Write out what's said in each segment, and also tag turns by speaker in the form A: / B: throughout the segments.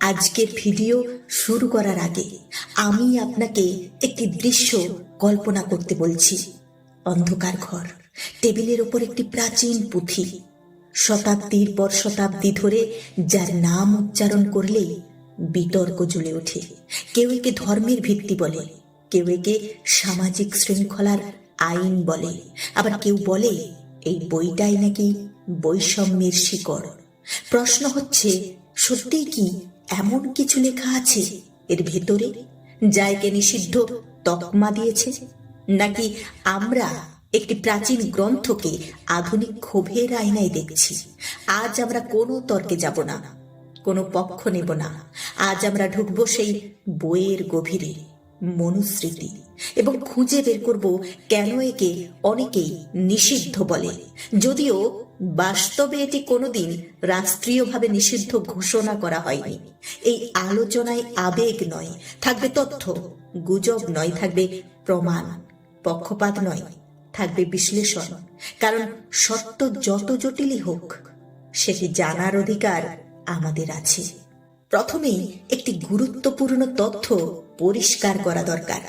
A: আজকের ভিডিও শুরু করার আগে আমি আপনাকে একটি দৃশ্য কল্পনা করতে বলছি। অন্ধকার ঘর, টেবিলের ওপর একটি প্রাচীন পুঁথি, শতাব্দীর পর শতাব্দী ধরে যার নাম উচ্চারণ করলেই বিতর্ক জ্বলে ওঠে। কেউ একে ধর্মের ভিত্তি বলে, কেউ একে সামাজিক শৃঙ্খলার আইন বলে, আবার কেউ বলে এই বইটাই নাকি বৈষম্যের শিকড়। প্রশ্ন হচ্ছে, সত্যিই কি এমন কিছু লেখা আছে এর ভেতরে যা একে নিষিদ্ধ তকমা দিয়েছে, নাকি আমরা একটি প্রাচীন গ্রন্থকে আধুনিক ক্ষোভের আয়নায় দেখছি? আজ আমরা কোনো তর্কে যাব না, কোনো পক্ষ নেব না। আজ আমরা ঢুকবো সেই বইয়ের গভীরে, মনুস্মৃতি, এবং খুঁজে বের করব কেন একে অনেকেই নিষিদ্ধ বলে, যদিও বাস্তবে এটি কোনোদিন রাষ্ট্রীয়ভাবে নিষিদ্ধ ঘোষণা করা হয়নি। এই আলোচনায় আবেগ নয়, থাকবে তথ্য, গুজব নয়, থাকবে প্রমাণ, পক্ষপাত নয়, থাকবে বিশ্লেষণ। কারণ সত্য যত জটিলই হোক, সেটি জানার অধিকার আমাদের আছে। প্রথমেই একটি গুরুত্বপূর্ণ তথ্য পরিষ্কার করা দরকার।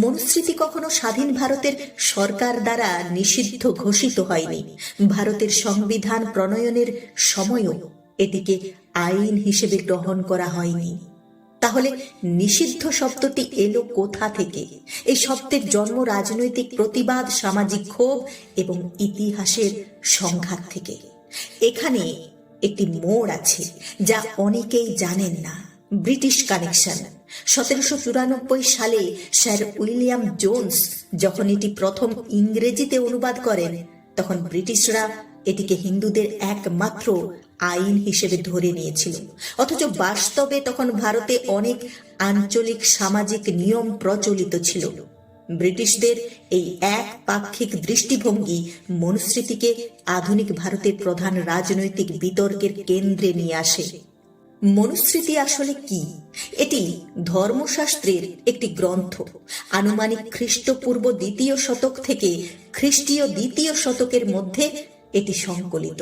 A: মনুস্মৃতি কখনো স্বাধীন ভারতের সরকার দ্বারা নিষিদ্ধ ঘোষিত হয়নি। ভারতের সংবিধান প্রণয়নের সময়ও এটিকে আইন হিসেবে গ্রহণ করা হয়নি। তাহলে নিষিদ্ধ শব্দটি এলো কোথা থেকে? এই শব্দের জন্ম রাজনৈতিক প্রতিবাদ, সামাজিক ক্ষোভ এবং ইতিহাসের সংঘাত থেকে। এখানে একটি মোড় আছে যা অনেকেই জানেন না, ব্রিটিশ কানেকশন। 1794 সালে স্যার উইলিয়াম জোন্স যখন এটি প্রথম ইংরেজিতে অনুবাদ করেন, তখন ব্রিটিশরা এটিকে হিন্দুদের একমাত্র আইন হিসেবে ধরে নিয়েছিল। অথচ বাস্তবে তখন ভারতে অনেক আঞ্চলিক সামাজিক নিয়ম প্রচলিত ছিল। ব্রিটিশদের এই একপাক্ষিক দৃষ্টিভঙ্গি মনুস্মৃতিকে আধুনিক ভারতের প্রধান রাজনৈতিক বিতর্কের কেন্দ্রে নিয়ে আসে। মনুস্মৃতি আসলে কি? এটি ধর্মশাস্ত্রের একটি গ্রন্থ। আনুমানিক খ্রিস্টপূর্ব 2য় শতক থেকে খ্রিস্টীয় 2য় শতকের মধ্যে এটি সংকলিত।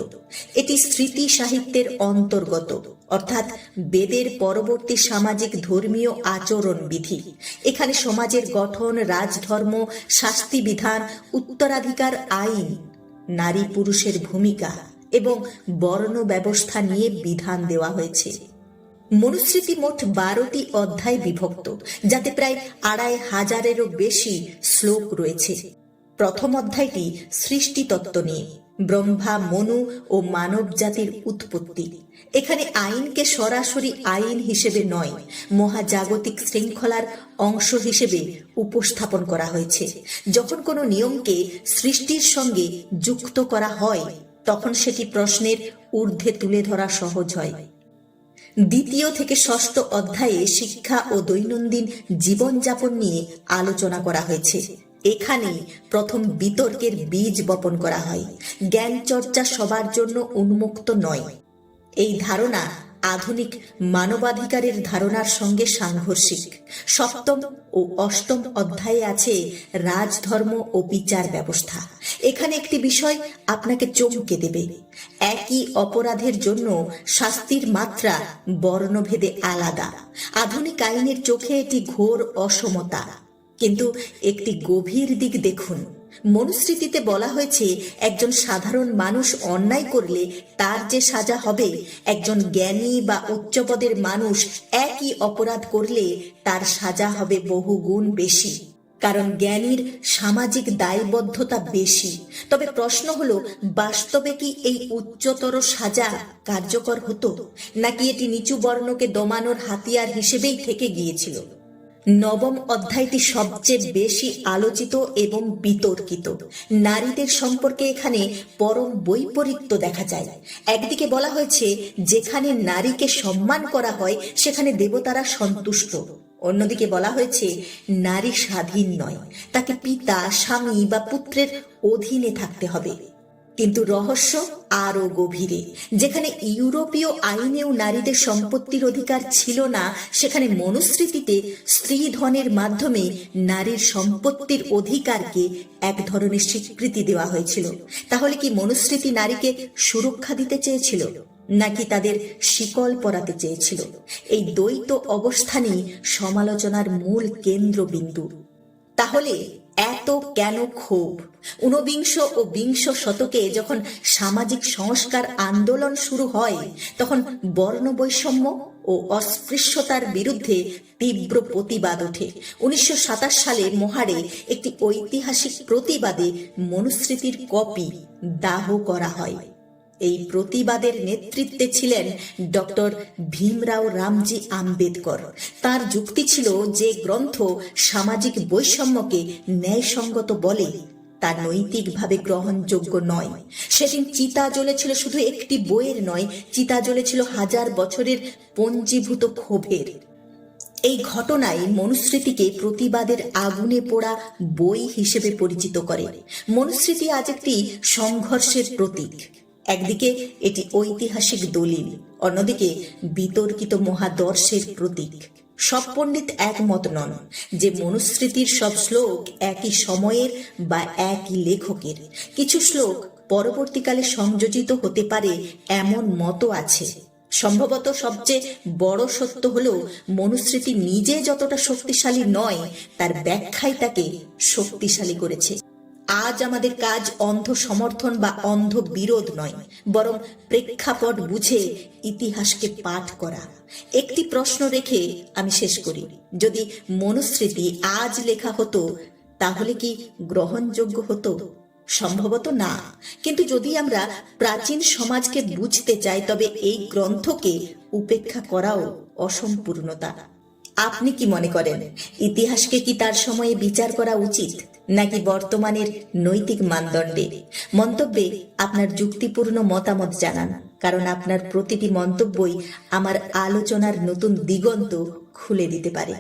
A: এটি স্মৃতি সাহিত্যের অন্তর্গত, অর্থাৎ বেদের পরবর্তী সামাজিক ধর্মীয় আচরণ বিধি। এখানে সমাজের গঠন, রাজধর্ম, শাস্তি বিধান, উত্তরাধিকার আইন, নারী পুরুষের ভূমিকা এবং বর্ণ ব্যবস্থা নিয়ে বিধান দেওয়া হয়েছে। মনুস্মৃতি মোট 12টি অধ্যায় বিভক্ত, যাতে প্রায় 2500-এরও বেশি শ্লোক রয়েছে। প্রথম অধ্যায়টি সৃষ্টিতত্ত্ব নিয়ে, ব্রহ্মা, মনু ও মানব জাতির উৎপত্তি। এখানে আইনকে সরাসরি আইন হিসেবে নয়, মহাজাগতিক শৃঙ্খলার অংশ হিসেবে উপস্থাপন করা হয়েছে। যখন কোনো নিয়মকে সৃষ্টির সঙ্গে যুক্ত করা হয়, তখন সেটি প্রশ্নের ঊর্ধ্বে তুলে ধরা সহজ হয়। 2য় থেকে 6ষ্ঠ অধ্যায়ে শিক্ষা ও দৈনন্দিন জীবনযাপন নিয়ে আলোচনা করা হয়েছে। এখানেই প্রথম বিতর্কের বীজ বপন করা হয়। জ্ঞান চর্চা সবার জন্য উন্মুক্ত নয়, এই ধারণা আধুনিক মানবাধিকারের ধারণার সঙ্গে সাংঘর্ষিক। 7ম ও 8ম অধ্যায়ে আছে রাজধর্ম ও বিচার ব্যবস্থা। এখানে একটি বিষয় আপনাকে চমকে দেবে। একই অপরাধের জন্য শাস্তির মাত্রা বর্ণভেদে আলাদা। আধুনিক আইনের চোখে এটি ঘোর অসমতা। কিন্তু একটি গভীর দিক দেখুন, মনুস্মৃতিতে বলা হয়েছে একজন সাধারণ মানুষ অন্যায় করলে তার যে সাজা হবে, একজন জ্ঞানী বা উচ্চপদের মানুষ একই অপরাধ করলে তার সাজা হবে বহুগুণ বেশি, কারণ জ্ঞানীর সামাজিক দায়বদ্ধতা বেশি। তবে প্রশ্ন হলো, বাস্তবে কি এই উচ্চতর সাজা কার্যকর হতো, নাকি এটি নিচু বর্ণকে দমানোর হাতিয়ার হিসেবেই থেকে গিয়েছিল? 9ম অধ্যায়টি সবচেয়ে বেশি আলোচিত এবং বিতর্কিত। নারীদের সম্পর্কে এখানে পরম বৈপরীত্য দেখা যায়। একদিকে বলা হয়েছে যেখানে নারীকে সম্মান করা হয় সেখানে দেবতারা সন্তুষ্ট। অন্যদিকে বলা হয়েছে নারী স্বাধীন নয়, তাকে পিতা, স্বামী বা পুত্রের অধীনে থাকতে হবে। কিন্তু রহস্য আরো গভীরে। যেখানে ইউরোপীয় আইনেও নারীদের সম্পত্তির অধিকার ছিল না, সেখানে মনুস্মৃতিতে স্ত্রী ধনের মাধ্যমে নারীর সম্পত্তির অধিকারকে এক ধরনের স্বীকৃতি দেওয়া হয়েছিল। তাহলে কি মনুস্মৃতি নারীকে সুরক্ষা দিতে চেয়েছিল? নাকি তাদের শিকল পরাতে চেয়েছিল? এই দ্বৈত অবস্থানই সমালোচনার মূল কেন্দ্রবিন্দু। তাহলে এত কেন ক্ষোভ? ঊনবিংশ ও বিংশ শতকে যখন সামাজিক সংস্কার আন্দোলন শুরু হয়, তখন বর্ণ বৈষম্য ও অস্পৃশ্যতার বিরুদ্ধে তীব্র প্রতিবাদ ওঠে। 1927 সালে মহাড়ে একটি ঐতিহাসিক প্রতিবাদে মনুস্মৃতির কপি দাহ করা হয়। এই প্রতিবাদের নেতৃত্বে ছিলেন ডক্টর ভীমরাও রামজি আম্বেদকর। তার যুক্তি ছিল যে গ্রন্থ সামাজিক বৈষম্যকে ন্যায়সঙ্গত বলে তা নৈতিকভাবে গ্রহণযোগ্য নয়। সেদিন চিতা জ্বলেছিল শুধু একটি বইয়ের নয়, চিতা জ্বলেছিল হাজার বছরের পঞ্জীভূত ক্ষোভের। এই ঘটনায় মনুস্মৃতিকে প্রতিবাদের আগুনে পোড়া বই হিসেবে পরিচিত করে। মনুস্মৃতি আজ একটি সংঘর্ষের প্রতীক। একদিকে এটি ঐতিহাসিক দলিল, অন্যদিকে বিতর্কিত মহাদর্শের প্রতীক। সব পণ্ডিত একমত নন যে মনুস্মৃতির সব শ্লোক একই সময়ের বা একই লেখকের। কিছু শ্লোক পরবর্তীকালে সংযোজিত হতে পারে এমন মতও আছে। সম্ভবত সবচেয়ে বড় সত্য হলো মনুস্মৃতি নিজে যতটা শক্তিশালী নয়, তার ব্যাখ্যাই তাকে শক্তিশালী করেছে। আজ আমাদের কাজ অন্ধ সমর্থন বা অন্ধ বিরোধ নয়, বরং প্রেক্ষাপট বুঝে ইতিহাসকে পাঠ করা। একটি প্রশ্ন রেখে আমি শেষ করি, যদি মনুস্মৃতি আজ লেখা হতো তাহলে কি গ্রহণযোগ্য হতো? সম্ভবত না। কিন্তু যদি আমরা প্রাচীন সমাজকে বুঝতে চাই, তবে এই গ্রন্থকে উপেক্ষা করাও অসম্পূর্ণতা। আপনি কি মনে করেন, ইতিহাসকে কি তার সময়ে বিচার করা উচিত, নাকি বর্তমানের নৈতিক মানদণ্ডে? মন্তব্যে আপনার যুক্তিপূর্ণ মতামত জানান, কারণ আপনার প্রতিটি মন্তব্যই আমার আলোচনার নতুন দিগন্ত খুলে দিতে পারে।